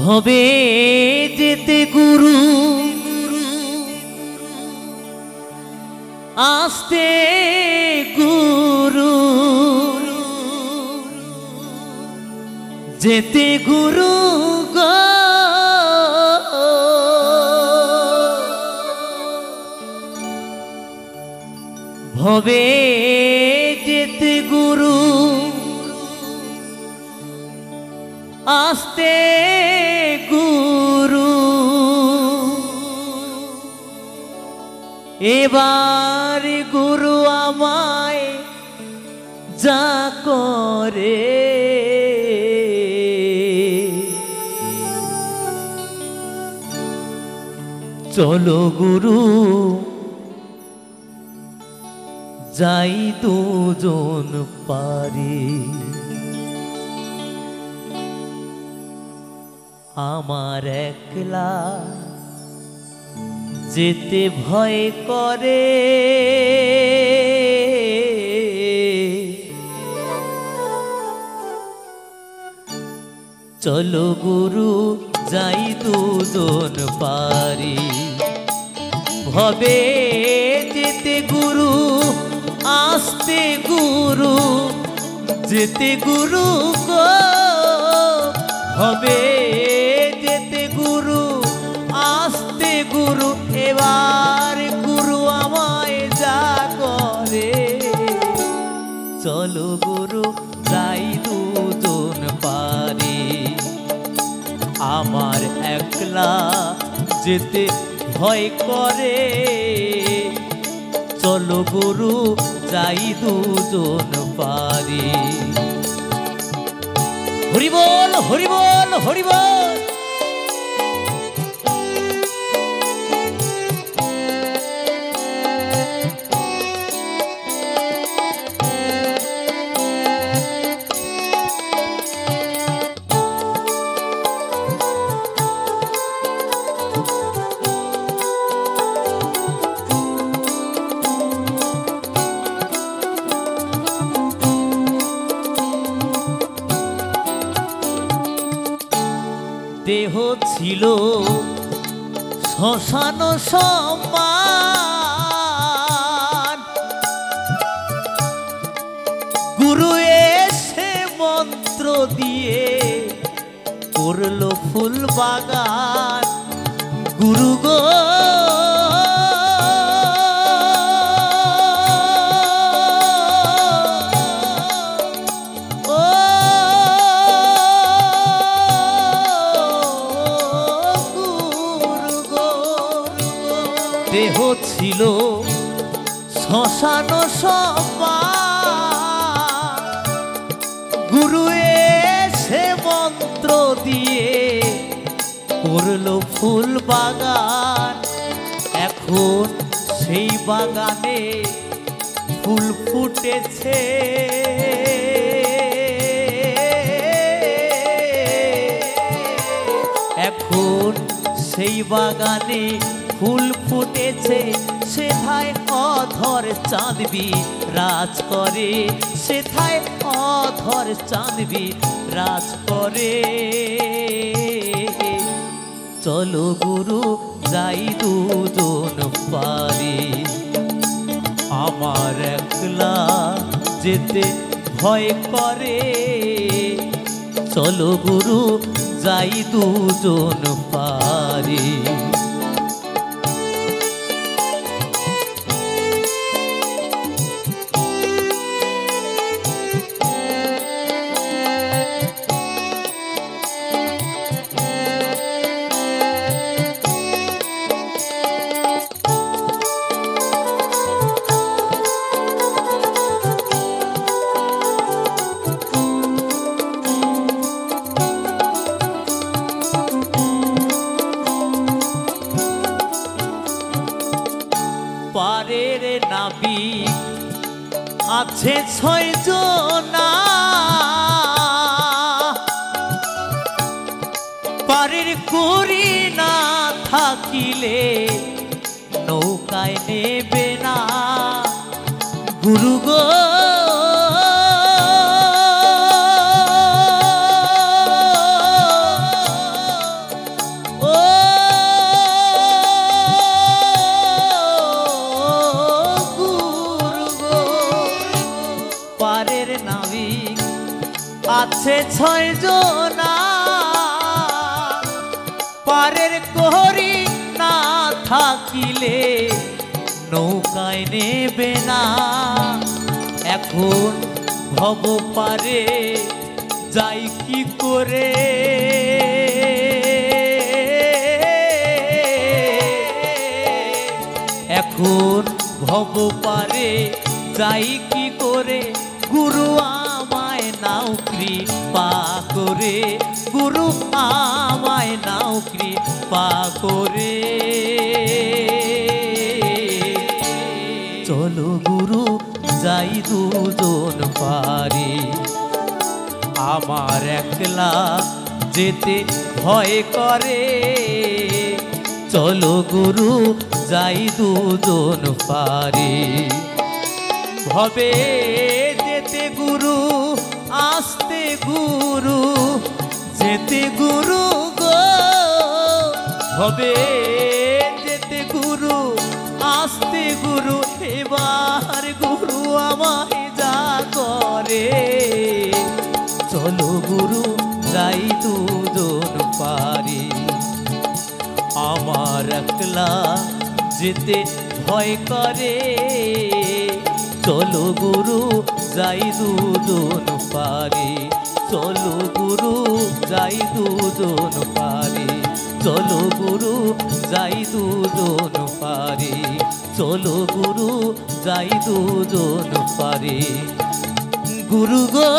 ভবে যেতে গুরু আস্তে গুরু যেতে গুরু গো ভবে যেতে গুরু আস্তে গুরু এবার গুরু আমায় যা করে চলো গুরু যাই দুজন পারি আমার একলা যেতে ভয় করে চলো গুরু যাই দুজন পারি ভবে যেতে গুরু আস্তে গুরু যেতে গুরু গো ভবে যেতে গুরু আস্তে গুরু এবার গুরু আমায় যা করে চলো গুরু যাই দুজন পারি আমার একলা যেতে ভয় করে চলো গুরু যাই দুজন পারি হরি বল হরি বল হরি বল দেহ ছিল শ্মশান সমান গুরু এসে মন্ত্র দিয়ে করলো ফুল বাগান গুরু গো দেহ ছিল শ্মশান সমান গুরু এসে মন্ত্র দিয়ে করলো ফুল বাগান এখন সেই বাগানে ফুল ফুটেছে এখন সেই বাগানে ফুল ফুটেছে সেথায় অধর চাঁদবি রাজ করে সেথায় অধর চাঁদবি রাজ করে চলো গুরু যাই দুজন পারি আমার একলা যেতে ভয় করে চলো গুরু যাই দুজন পারি পারের নাবিক আছে 6 জনা পারের কুড়ি না থাকিলে নৌকায় নেবে না গুরু গো পারের নাবিক আছে 6 জনা, পারের কোহরি না থাকিলে নৌকায় নেবে না। এখন ভব পারে যাই কি করে, এখন ভব পারে যাই কি করে, গুরু আমায় নাও কৃপা করে, গুরু আমায় নাও কৃপা করে। চলো গুরু যাই দুজন পারি, আমার একলা যেতে ভয় করে। চলো গুরু যাই দুজন পারি, ভবে যেতে গুরু আসতে গুরু, যেতে গুরু গো, ভবে যেতে গুরু আসতে গুরু। এবার গুরু আমায় যা করে, চলো গুরু যাই দুজন পারি, আমার একলা যেতে ভয় করে। চলো গুরু যাই দুজন পারি, চলো গুরু যাই দুজন পারি, চলো গুরু যাই দুজন পারি, চলো গুরু যাই দুজন পারি। গুরু গো